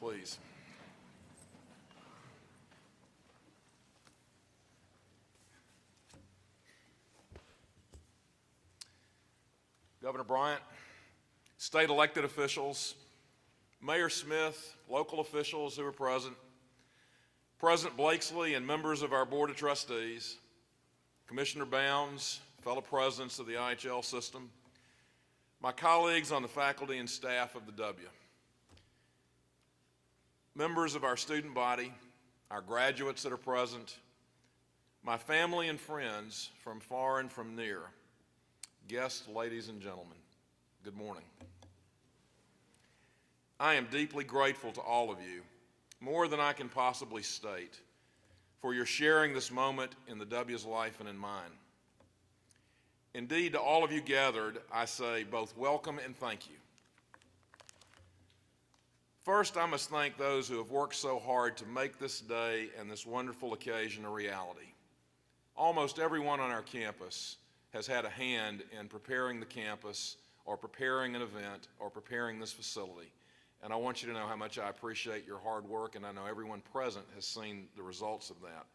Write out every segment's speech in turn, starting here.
please. Governor Bryant, state elected officials, Mayor Smith, local officials who are present, President Blakeslee and members of our Board of Trustees, Commissioner Bounds, fellow presidents of the IHL system, my colleagues on the faculty and staff of the W, members of our student body, our graduates that are present, my family and friends from far and from near, guests, ladies and gentlemen, good morning. I am deeply grateful to all of you, more than I can possibly state, for your sharing this moment in the W's life and in mine. Indeed, to all of you gathered, I say both welcome and thank you. First, I must thank those who have worked so hard to make this day and this wonderful occasion a reality. Almost everyone on our campus has had a hand in preparing the campus or preparing an event or preparing this facility. And I want you to know how much I appreciate your hard work, and I know everyone present has seen the results of that.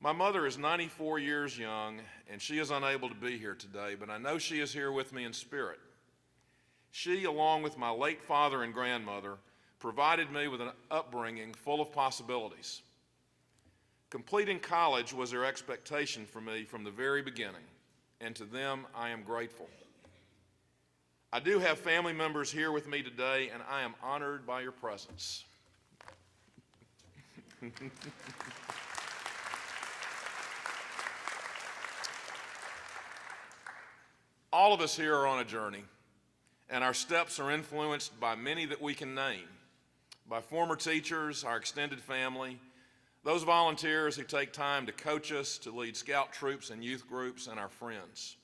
My mother is 94 years young, and she is unable to be here today, but I know she is here with me in spirit. She, along with my late father and grandmother, provided me with an upbringing full of possibilities. Completing college was their expectation for me from the very beginning, and to them I am grateful. I do have family members here with me today, and I am honored by your presence. All of us here are on a journey, and our steps are influenced by many that we can name, by former teachers, our extended family, those volunteers who take time to coach us, to lead scout troops and youth groups, and our friends.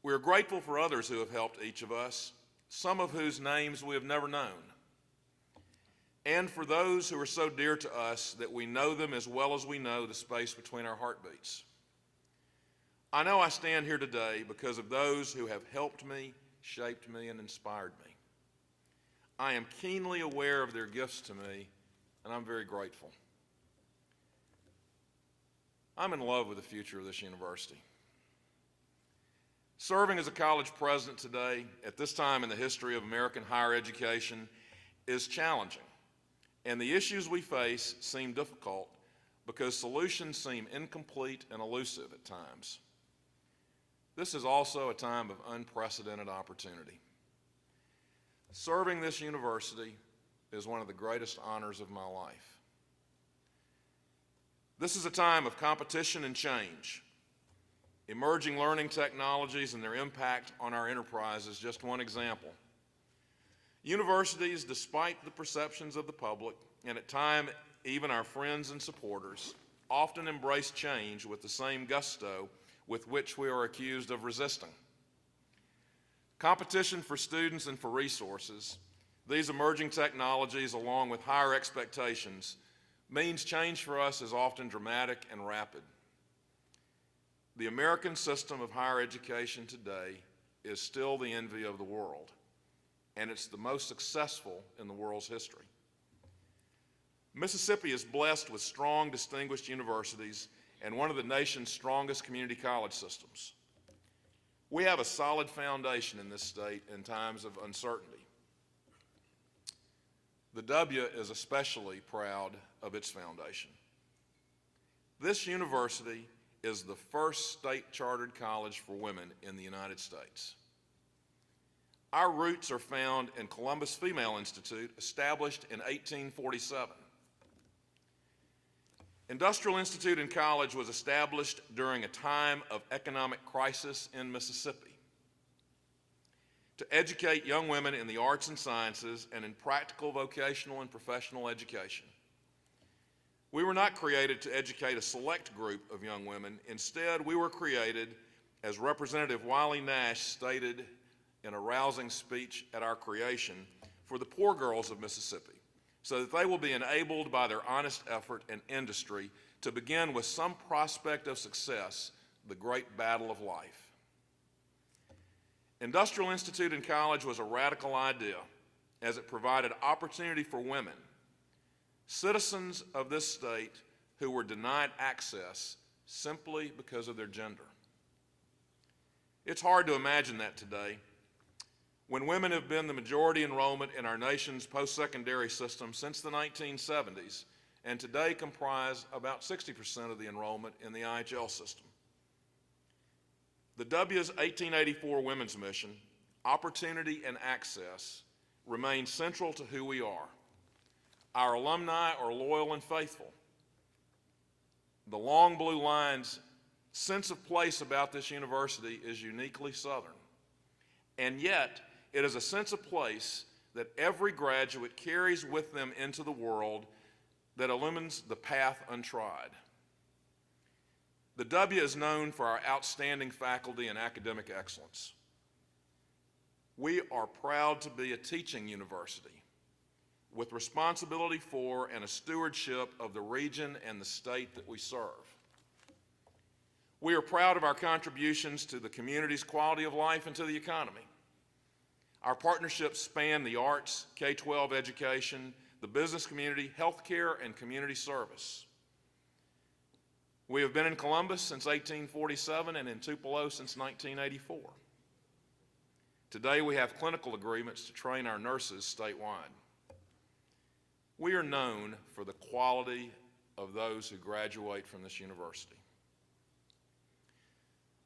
We are grateful for others who have helped each of us, some of whose names we have never known, and for those who are so dear to us that we know them as well as we know the space between our heartbeats. I know I stand here today because of those who have helped me, shaped me, and inspired me. I am keenly aware of their gifts to me, and I'm very grateful. I'm in love with the future of this university. Serving as a college president today, at this time in the history of American higher education, is challenging, and the issues we face seem difficult because solutions seem incomplete and elusive at times. This is also a time of unprecedented opportunity. Serving this university is one of the greatest honors of my life. This is a time of competition and change. Emerging learning technologies and their impact on our enterprise is just one example. Universities, despite the perceptions of the public, and at times even our friends and supporters, often embrace change with the same gusto with which we are accused of resisting. Competition for students and for resources, these emerging technologies along with higher expectations, means change for us is often dramatic and rapid. The American system of higher education today is still the envy of the world, and it's the most successful in the world's history. Mississippi is blessed with strong, distinguished universities and one of the nation's strongest community college systems. We have a solid foundation in this state in times of uncertainty. The W is especially proud of its foundation. This university is the first state chartered college for women in the United States. Our roots are found in Columbus Female Institute, established in 1847. Industrial Institute and College was established during a time of economic crisis in Mississippi to educate young women in the arts and sciences and in practical, vocational, and professional education. We were not created to educate a select group of young women. Instead, we were created, as Representative Wiley Nash stated in a rousing speech at our creation, for the poor girls of Mississippi, so that they will be enabled by their honest effort and industry to begin with some prospect of success, the great battle of life. Industrial Institute and College was a radical idea, as it provided opportunity for women, citizens of this state, who were denied access simply because of their gender. It's hard to imagine that today, when women have been the majority enrollment in our nation's post-secondary system since the 1970s, and today comprise about 60% of the enrollment in the IHL system. The W's 1884 Women's Mission, opportunity and access, remain central to who we are. Our alumni are loyal and faithful. The long blue line's sense of place about this university is uniquely Southern. And yet, it is a sense of place that every graduate carries with them into the world that illumines the path untried. The W is known for our outstanding faculty and academic excellence. We are proud to be a teaching university with responsibility for and a stewardship of the region and the state that we serve. We are proud of our contributions to the community's quality of life and to the economy. Our partnerships span the arts, K-12 education, the business community, healthcare, and community service. We have been in Columbus since 1847 and in Tupelo since 1984. Today we have clinical agreements to train our nurses statewide. We are known for the quality of those who graduate from this university.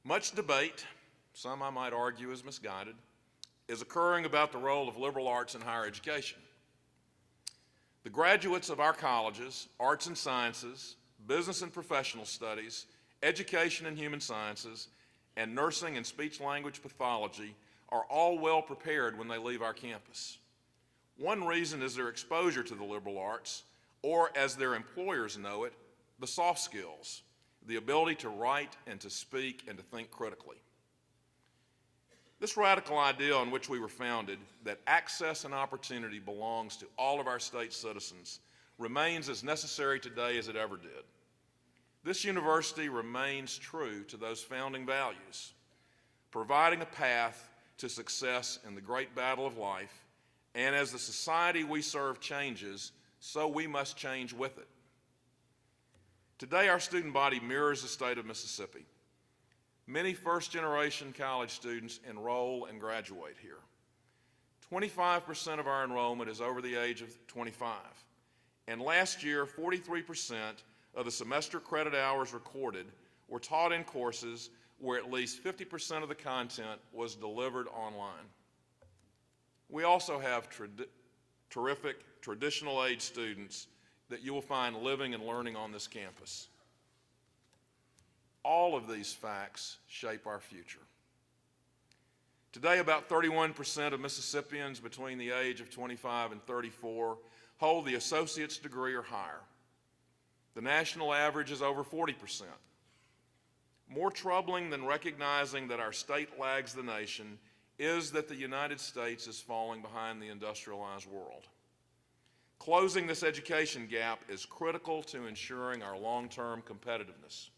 Much debate, some I might argue is misguided, is occurring about the role of liberal arts in higher education. The graduates of our colleges, arts and sciences, business and professional studies, education and human sciences, and nursing and speech-language pathology are all well prepared when they leave our campus. One reason is their exposure to the liberal arts, or as their employers know it, the soft skills, the ability to write and to speak and to think critically. This radical idea on which we were founded, that access and opportunity belongs to all of our state citizens, remains as necessary today as it ever did. This university remains true to those founding values, providing a path to success in the great battle of life, and as the society we serve changes, so we must change with it. Today, our student body mirrors the state of Mississippi. Many first-generation college students enroll and graduate here. 25% of our enrollment is over the age of 25. And last year, 43% of the semester credit hours recorded were taught in courses where at least 50% of the content was delivered online. We also have terrific traditional age students that you will find living and learning on this campus. All of these facts shape our future. Today, about 31% of Mississippians between the age of 25 and 34 hold the associate's degree or higher. The national average is over 40%. More troubling than recognizing that our state lags the nation is that the United States is falling behind the industrialized world. Closing this education gap is critical to ensuring our long-term competitiveness.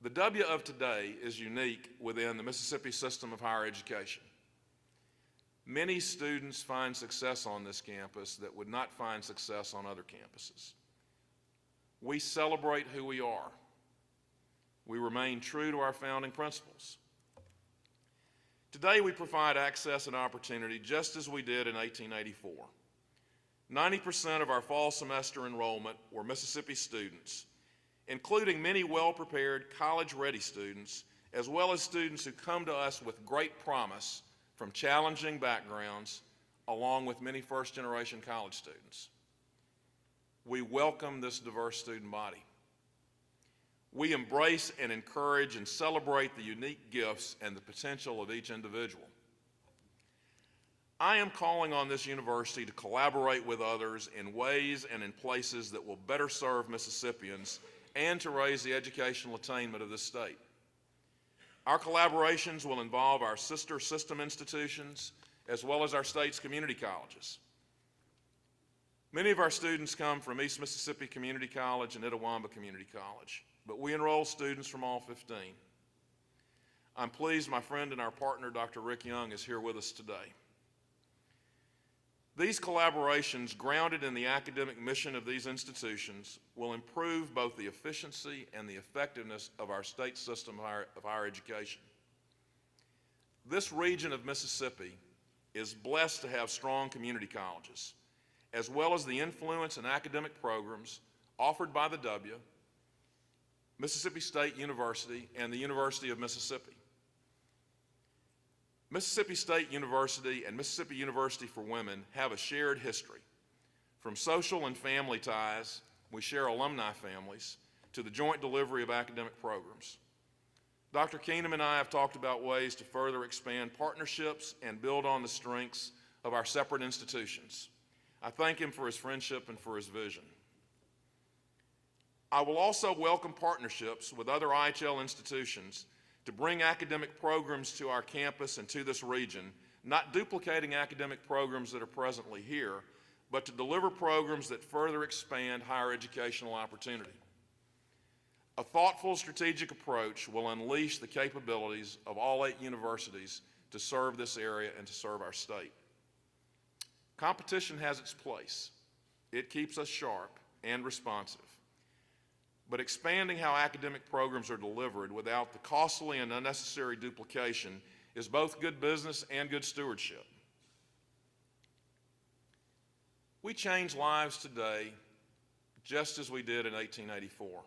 The W of today is unique within the Mississippi system of higher education. Many students find success on this campus that would not find success on other campuses. We celebrate who we are. We remain true to our founding principles. Today we provide access and opportunity just as we did in 1884. 90% of our fall semester enrollment were Mississippi students, including many well-prepared college-ready students, as well as students who come to us with great promise from challenging backgrounds, along with many first-generation college students. We welcome this diverse student body. We embrace and encourage and celebrate the unique gifts and the potential of each individual. I am calling on this university to collaborate with others in ways and in places that will better serve Mississippians and to raise the educational attainment of this state. Our collaborations will involve our sister system institutions as well as our state's community colleges. Many of our students come from East Mississippi Community College and Itawamba Community College, but we enroll students from all 15. I'm pleased my friend and our partner, Dr. Rick Young, is here with us today. These collaborations, grounded in the academic mission of these institutions, will improve both the efficiency and the effectiveness of our state system of higher education. This region of Mississippi is blessed to have strong community colleges, as well as the influence and academic programs offered by the W, Mississippi State University, and the University of Mississippi. Mississippi State University and Mississippi University for Women have a shared history. From social and family ties, we share alumni families, to the joint delivery of academic programs. Dr. Keenum and I have talked about ways to further expand partnerships and build on the strengths of our separate institutions. I thank him for his friendship and for his vision. I will also welcome partnerships with other IHL institutions to bring academic programs to our campus and to this region, not duplicating academic programs that are presently here, but to deliver programs that further expand higher educational opportunity. A thoughtful strategic approach will unleash the capabilities of all 8 universities to serve this area and to serve our state. Competition has its place. It keeps us sharp and responsive. But expanding how academic programs are delivered without the costly and unnecessary duplication is both good business and good stewardship. We change lives today just as we did in 1884.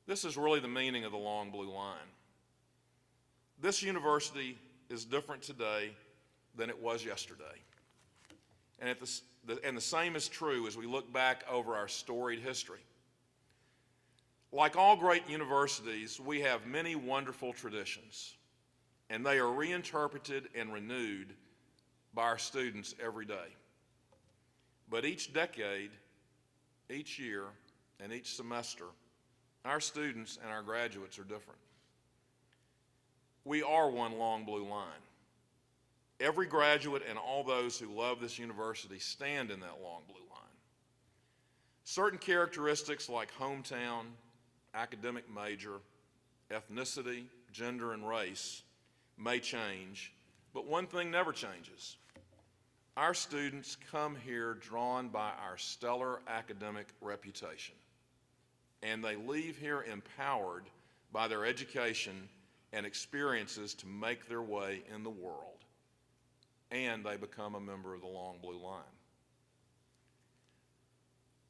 This is really the meaning of the long blue line. This university is different today than it was yesterday. And the same is true as we look back over our storied history. Like all great universities, we have many wonderful traditions, and they are reinterpreted and renewed by our students every day. But each decade, each year, and each semester, our students and our graduates are different. We are one long blue line. Every graduate and all those who love this university stand in that long blue line. Certain characteristics like hometown, academic major, ethnicity, gender, and race may change, but one thing never changes. Our students come here drawn by our stellar academic reputation, and they leave here empowered by their education and experiences to make their way in the world, and they become a member of the Long Blue Line.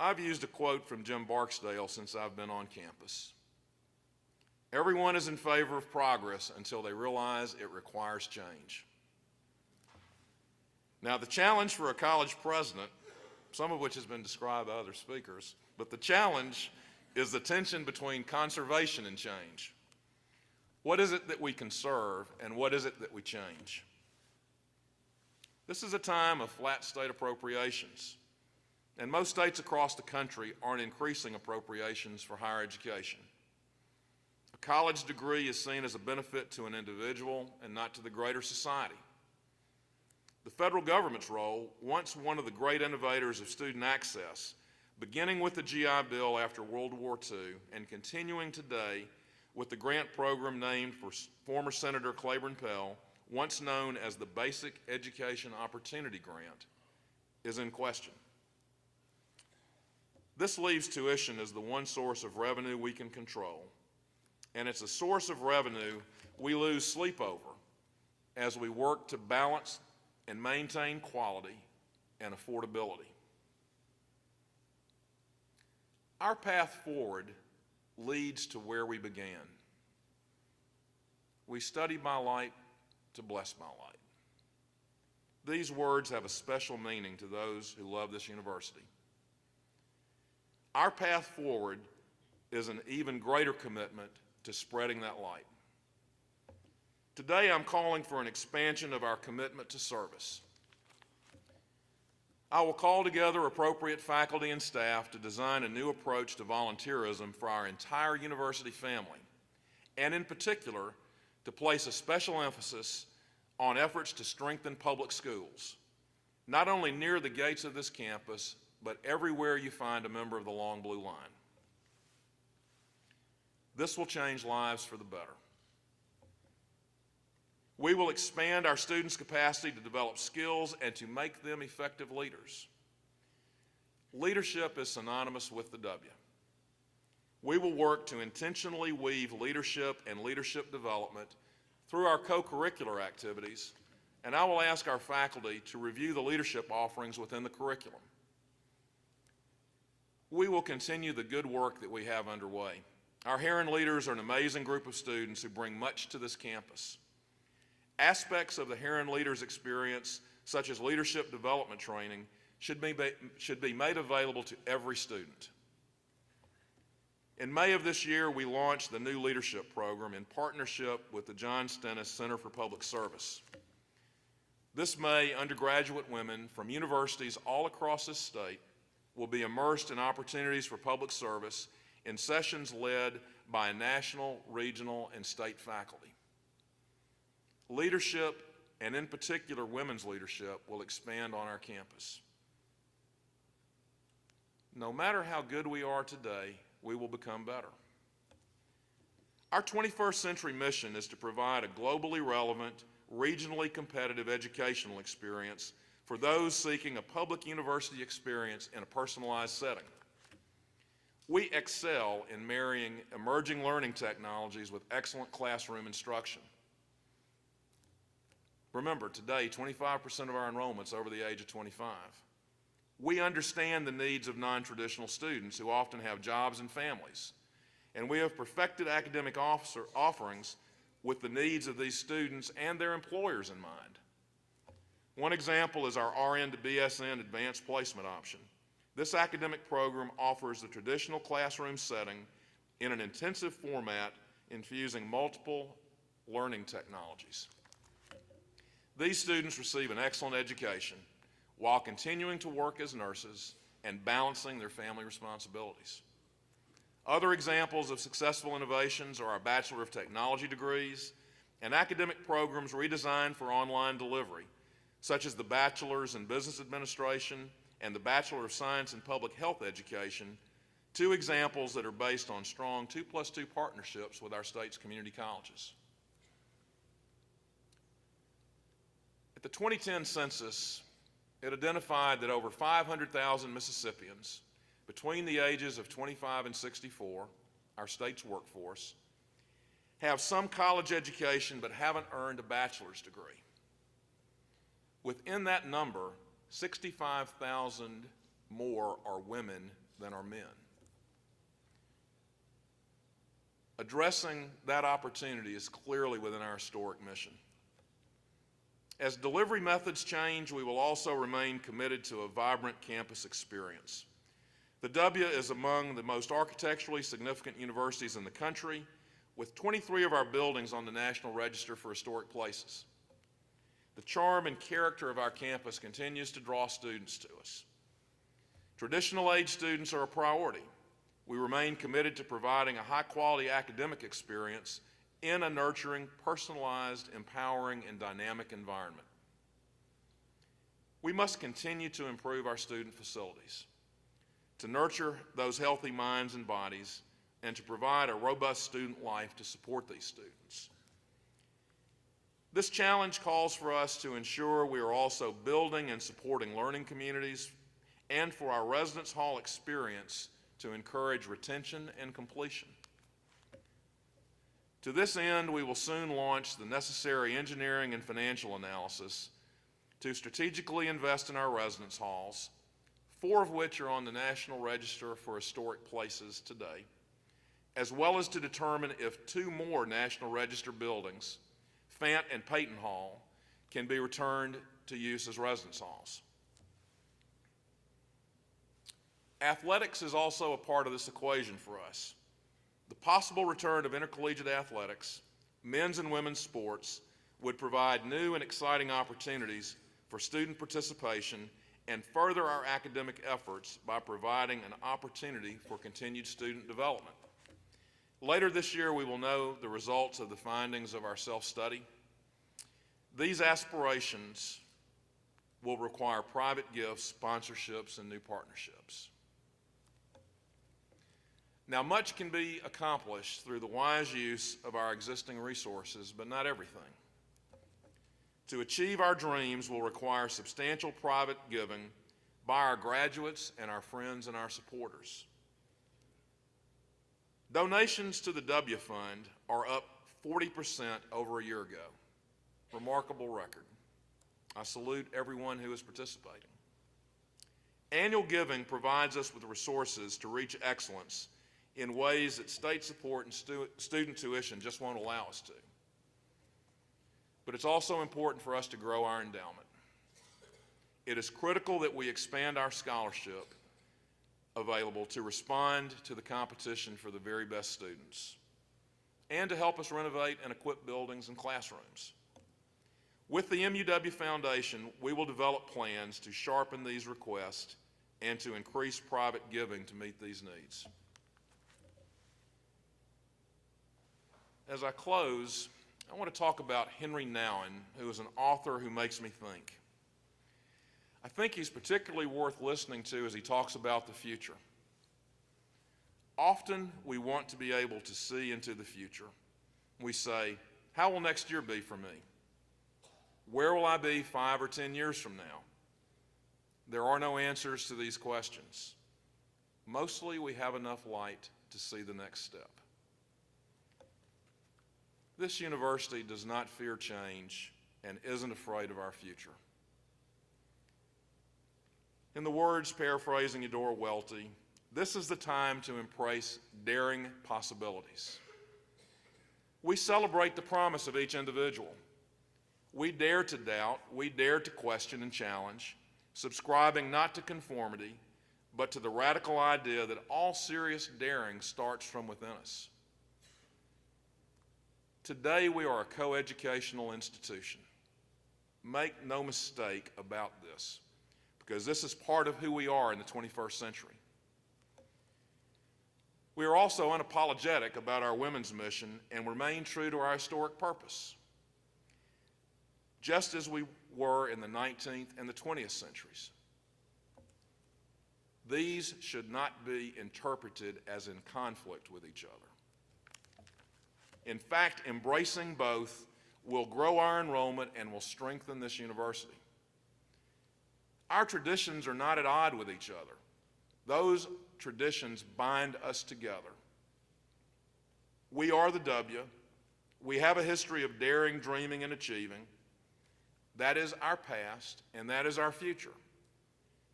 I've used a quote from Jim Barksdale since I've been on campus. Everyone is in favor of progress until they realize it requires change. Now, the challenge for a college president, some of which has been described by other speakers, but the challenge is the tension between conservation and change. What is it that we conserve, and what is it that we change? This is a time of flat state appropriations, and most states across the country aren't increasing appropriations for higher education. A college degree is seen as a benefit to an individual and not to the greater society. The federal government's role, once one of the great innovators of student access, beginning with the GI Bill after World War II and continuing today with the grant program named for former Senator Claiborne Pell, once known as the Basic Education Opportunity Grant, is in question. This leaves tuition as the one source of revenue we can control, and it's a source of revenue we lose sleep over as we work to balance and maintain quality and affordability. Our path forward leads to where we began. We study by light to bless by light. These words have a special meaning to those who love this university. Our path forward is an even greater commitment to spreading that light. Today, I'm calling for an expansion of our commitment to service. I will call together appropriate faculty and staff to design a new approach to volunteerism for our entire university family, and in particular, to place a special emphasis on efforts to strengthen public schools, not only near the gates of this campus, but everywhere you find a member of the Long Blue Line. This will change lives for the better. We will expand our students' capacity to develop skills and to make them effective leaders. Leadership is synonymous with the W. We will work to intentionally weave leadership and leadership development through our co-curricular activities, and I will ask our faculty to review the leadership offerings within the curriculum. We will continue the good work that we have underway. Our Heron leaders are an amazing group of students who bring much to this campus. Aspects of the Heron leaders' experience, such as leadership development training, should be made available to every student. In May of this year, we launched the new leadership program in partnership with the John Stennis Center for Public Service. This May, undergraduate women from universities all across this state will be immersed in opportunities for public service in sessions led by national, regional, and state faculty. Leadership, and in particular women's leadership, will expand on our campus. No matter how good we are today, we will become better. Our 21st century mission is to provide a globally relevant, regionally competitive educational experience for those seeking a public university experience in a personalized setting. We excel in marrying emerging learning technologies with excellent classroom instruction. Remember, today, 25% of our enrollment's over the age of 25. We understand the needs of non-traditional students who often have jobs and families, and we have perfected academic offerings with the needs of these students and their employers in mind. One example is our RN to BSN advanced placement option. This academic program offers the traditional classroom setting in an intensive format infusing multiple learning technologies. These students receive an excellent education while continuing to work as nurses and balancing their family responsibilities. Other examples of successful innovations are our Bachelor of Technology degrees and academic programs redesigned for online delivery, such as the Bachelor's in Business Administration and the Bachelor of Science in Public Health Education, two examples that are based on strong 2+2 partnerships with our state's community colleges. At the 2010 census, it identified that over 500,000 Mississippians between the ages of 25 and 64, our state's workforce, have some college education but haven't earned a bachelor's degree. Within that number, 65,000 more are women than are men. Addressing that opportunity is clearly within our historic mission. As delivery methods change, we will also remain committed to a vibrant campus experience. The W is among the most architecturally significant universities in the country, with 23 of our buildings on the National Register for Historic Places. The charm and character of our campus continues to draw students to us. Traditional age students are a priority. We remain committed to providing a high-quality academic experience in a nurturing, personalized, empowering, and dynamic environment. We must continue to improve our student facilities, to nurture those healthy minds and bodies, and to provide a robust student life to support these students. This challenge calls for us to ensure we are also building and supporting learning communities and for our residence hall experience to encourage retention and completion. To this end, we will soon launch the necessary engineering and financial analysis to strategically invest in our residence halls, 4 of which are on the National Register for Historic Places today, as well as to determine if 2 more National Register buildings, Fant and Peyton Hall, can be returned to use as residence halls. Athletics is also a part of this equation for us. The possible return of intercollegiate athletics, men's and women's sports, would provide new and exciting opportunities for student participation and further our academic efforts by providing an opportunity for continued student development. Later this year, we will know the results of the findings of our self-study. These aspirations will require private gifts, sponsorships, and new partnerships. Now, much can be accomplished through the wise use of our existing resources, but not everything. To achieve our dreams will require substantial private giving by our graduates and our friends and our supporters. Donations to the W Fund are up 40% over a year ago. Remarkable record. I salute everyone who is participating. Annual giving provides us with resources to reach excellence in ways that state support and student tuition just won't allow us to. But it's also important for us to grow our endowment. It is critical that we expand our scholarship available to respond to the competition for the very best students and to help us renovate and equip buildings and classrooms. With the MUW Foundation, we will develop plans to sharpen these requests and to increase private giving to meet these needs. As I close, I want to talk about Henry Nouwen, who is an author who makes me think. I think he's particularly worth listening to as he talks about the future. Often we want to be able to see into the future. We say, how will next year be for me? Where will I be 5 or 10 years from now? There are no answers to these questions. Mostly we have enough light to see the next step. This university does not fear change and isn't afraid of our future. In the words paraphrasing Eudora Welty, this is the time to embrace daring possibilities. We celebrate the promise of each individual. We dare to doubt, we dare to question and challenge, subscribing not to conformity, but to the radical idea that all serious daring starts from within us. Today we are a coeducational institution. Make no mistake about this, because this is part of who we are in the 21st century. We are also unapologetic about our women's mission and remain true to our historic purpose, just as we were in the 19th and the 20th centuries. These should not be interpreted as in conflict with each other. In fact, embracing both will grow our enrollment and will strengthen this university. Our traditions are not at odds with each other. Those traditions bind us together. We are the W. We have a history of daring, dreaming, and achieving. That is our past, and that is our future.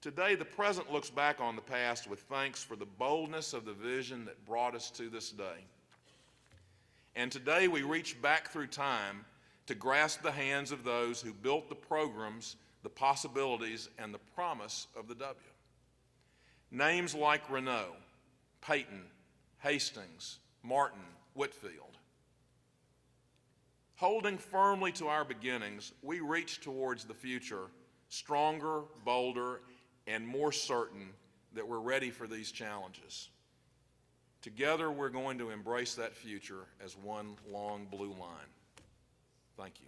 Today, the present looks back on the past with thanks for the boldness of the vision that brought us to this day. And today, we reach back through time to grasp the hands of those who built the programs, the possibilities, and the promise of the W. Names like Renault, Peyton, Hastings, Martin, Whitfield. Holding firmly to our beginnings, we reach towards the future stronger, bolder, and more certain that we're ready for these challenges. Together, we're going to embrace that future as one long blue line. Thank you.